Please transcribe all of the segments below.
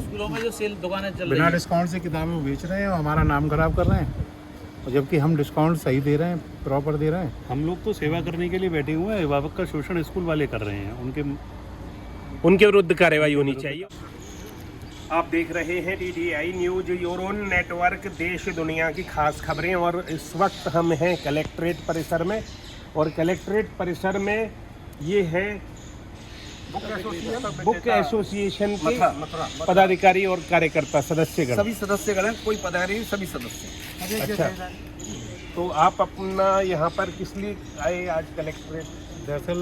स्कूलों में जो सेल दुकानें चल रही बिना हैं, डिस्काउंट से किताबें बेच रहे हैं और हमारा नाम खराब कर रहे हैं, और जबकि हम डिस्काउंट सही दे रहे हैं, प्रॉपर दे रहे हैं। हम लोग तो सेवा करने के लिए बैठे हुए हैं, अभिभावक का शोषण स्कूल वाले कर रहे हैं। उनके विरुद्ध कार्रवाई होनी चाहिए। आप देख रहे हैं TTI न्यूज यूरोन नेटवर्क, देश दुनिया की खास खबरें। और इस वक्त हम हैं कलेक्ट्रेट परिसर में, और कलेक्ट्रेट परिसर में ये है बुक एसोसिएशन के पदाधिकारी और कार्यकर्ता सदस्यगण। सभी सदस्यगण हैं, कोई पदाधिकारी नहीं, सभी सदस्य। अच्छा, तो आप अपना यहाँ पर किस लिए आए आज कलेक्ट्रेट? दरअसल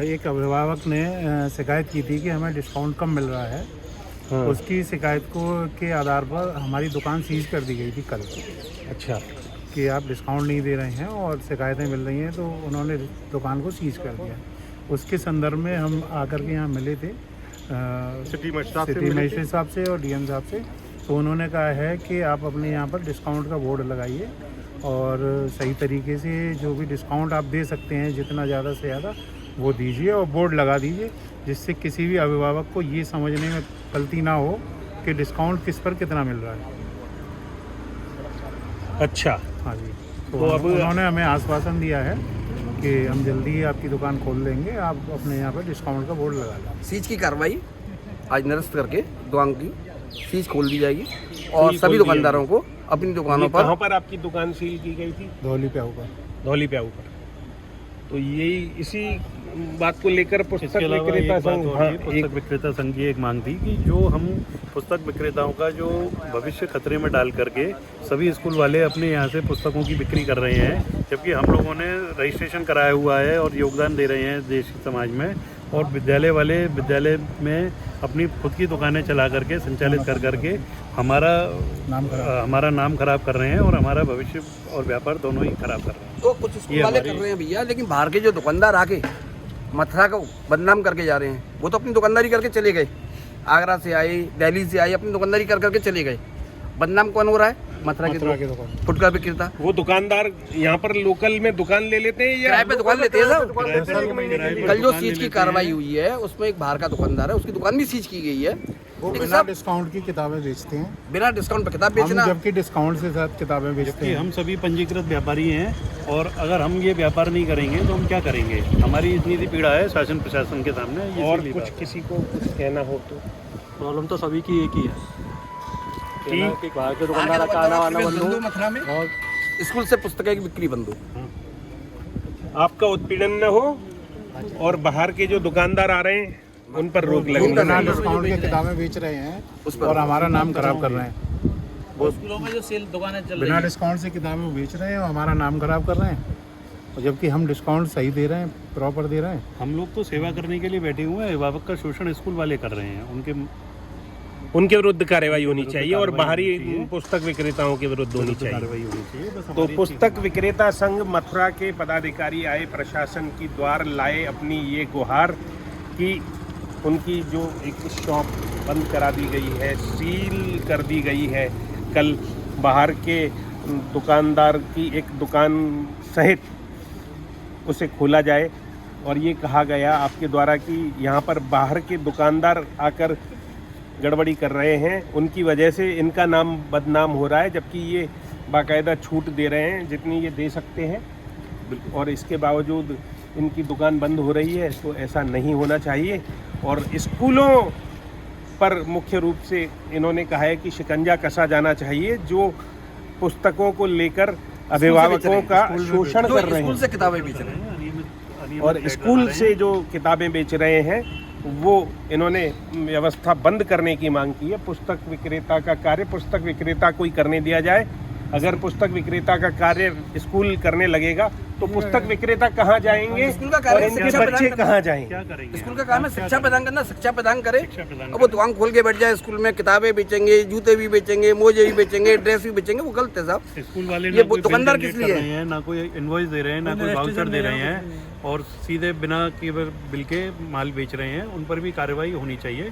एक अभिभावक ने शिकायत की थी कि हमें डिस्काउंट कम मिल रहा है। उसकी शिकायत के आधार पर हमारी दुकान सीज कर दी गई थी कल। अच्छा, कि आप डिस्काउंट नहीं दे रहे हैं और शिकायतें मिल रही हैं, तो उन्होंने दुकान को सीज कर दिया। उसके संदर्भ में हम आकर के यहाँ मिले थे सिटी मजिस्ट्रेट साहब से और DM साहब से। तो उन्होंने कहा है कि आप अपने यहाँ पर डिस्काउंट का बोर्ड लगाइए और सही तरीके से जो भी डिस्काउंट आप दे सकते हैं, जितना ज़्यादा से ज़्यादा वो दीजिए और बोर्ड लगा दीजिए, जिससे किसी भी अभिभावक को ये समझने में गलती ना हो कि डिस्काउंट किस पर कितना मिल रहा है। अच्छा, हाँ जी। तो अब उन्होंने हमें आश्वासन दिया है कि हम जल्दी ही आपकी दुकान खोल लेंगे, आप अपने यहाँ पर डिस्काउंट का बोर्ड लगा लें। सीज की कार्रवाई आज निरस्त करके दुकान की सीज खोल दी जाएगी और सभी दुकानदारों को अपनी दुकानों पर। कहाँ पर आपकी दुकान सील की गई थी? धौली पे होगा। धौली पे ऊपर। तो यही इसी बात को लेकर पुस्तक विक्रेता संघ, पुस्तक विक्रेता संघ की एक मांग थी कि जो हम पुस्तक विक्रेताओं का जो भविष्य खतरे में डाल करके सभी स्कूल वाले अपने यहाँ से पुस्तकों की बिक्री कर रहे हैं, जबकि हम लोगों ने रजिस्ट्रेशन कराया हुआ है और योगदान दे रहे हैं देश समाज में, और विद्यालय वाले विद्यालय में अपनी खुद की दुकानें चला करके संचालित कर करके हमारा नाम खराब कर रहे हैं और हमारा भविष्य और व्यापार दोनों ही खराब कर रहे हैं। तो कुछ स्कूल वाले कर रहे हैं भैया, लेकिन बाहर के जो दुकानदार आके मथुरा को बदनाम करके जा रहे हैं, वो तो अपनी दुकानदारी करके चले गए। आगरा से आए, दिल्ली से आए, अपनी दुकानदारी कर करके चले गए। बदनाम कौन हो रहा है? मथुरा के दुकान, फुटकर विक्रेता। वो दुकानदार यहाँ पर लोकल में दुकान ले लेते हैं या किराए पे दुकान लेते हैं सब? कल जो सीज की कार्रवाई हुई है उसमें एक बाहर का दुकानदार है, उसकी दुकान भी सीज की गई है। वो बिना डिस्काउंट की किताबें बेचते हैं। बिना डिस्काउंट पे किताब बेचना, जबकि डिस्काउंट से साथ किताबें बेचते हैं। हम सभी पंजीकृत व्यापारी हैं, और अगर हम ये व्यापार नहीं करेंगे तो हम क्या करेंगे? हमारी इतनी सी पीड़ा है शासन प्रशासन के सामने। और कुछ किसी को कुछ कहना हो तो? प्रॉब्लम तो सभी की एक ही है कि बाहर के दुकानदार का आना बंद हो मथुरा में, और स्कूल से पुस्तकें की बिक्री बंद हो, आपका उत्पीड़न न हो, और बाहर के जो दुकानदार आ रहे हैं उन पर रोक लगे। बिना डिस्काउंट की किताबें बेच रहे हैं और हमारा नाम खराब कर रहे हैं। स्कूलों में जो सेल दुकानें चल रही बिना हैं, डिस्काउंट से किताबें बेच रहे हैं और हमारा नाम खराब कर रहे हैं, और जबकि हम डिस्काउंट सही दे रहे हैं, प्रॉपर दे रहे हैं। हम लोग तो सेवा करने के लिए बैठे हुए हैं, अभिभावक का शोषण स्कूल वाले कर रहे हैं। उनके विरुद्ध कार्रवाई होनी चाहिए, और बाहरी पुस्तक विक्रेताओं के विरुद्ध होनी चाहिए। तो पुस्तक विक्रेता संघ मथुरा के पदाधिकारी आए, प्रशासन की द्वार लाए अपनी ये गुहार कि उनकी जो एक शॉप बंद करा दी गई है, सील कर दी गई है। कल बाहर के दुकानदार की एक दुकान सहित उसे खोला जाए, और ये कहा गया आपके द्वारा कि यहाँ पर बाहर के दुकानदार आकर गड़बड़ी कर रहे हैं, उनकी वजह से इनका नाम बदनाम हो रहा है, जबकि ये बाकायदा छूट दे रहे हैं जितनी ये दे सकते हैं, और इसके बावजूद इनकी दुकान बंद हो रही है। तो ऐसा नहीं होना चाहिए, और स्कूलों पर मुख्य रूप से इन्होंने कहा है कि शिकंजा कसा जाना चाहिए जो पुस्तकों को लेकर अभिभावकों का शोषण कर रहे हैं। स्कूल से किताबें बेच रहे हैं और स्कूल से जो किताबें बेच रहे हैं वो इन्होंने व्यवस्था बंद करने की मांग की है। पुस्तक विक्रेता का कार्य पुस्तक विक्रेता को ही करने दिया जाए। अगर पुस्तक विक्रेता का कार्य स्कूल करने लगेगा तो पुस्तक विक्रेता कहाँ जाएंगे? स्कूल का कार्य और इनके बच्चे कहाँ जाएंगे? क्या करेंगे? स्कूल का काम है शिक्षा प्रदान करना, शिक्षा प्रदान करे। अब वो दुकान खोल के बैठ जाए, स्कूल में किताबें बेचेंगे, जूते भी बेचेंगे, मोजे भी बेचेंगे, ड्रेस भी बेचेंगे, वो गलत है साहब। स्कूल वाले ये दुकानदार किस लिए है? ना कोई इनवॉइस दे रहे हैं, ना कोई वाउचर दे रहे हैं, और सीधे बिना बिल के माल बेच रहे हैं। उन पर भी कार्रवाई होनी चाहिए।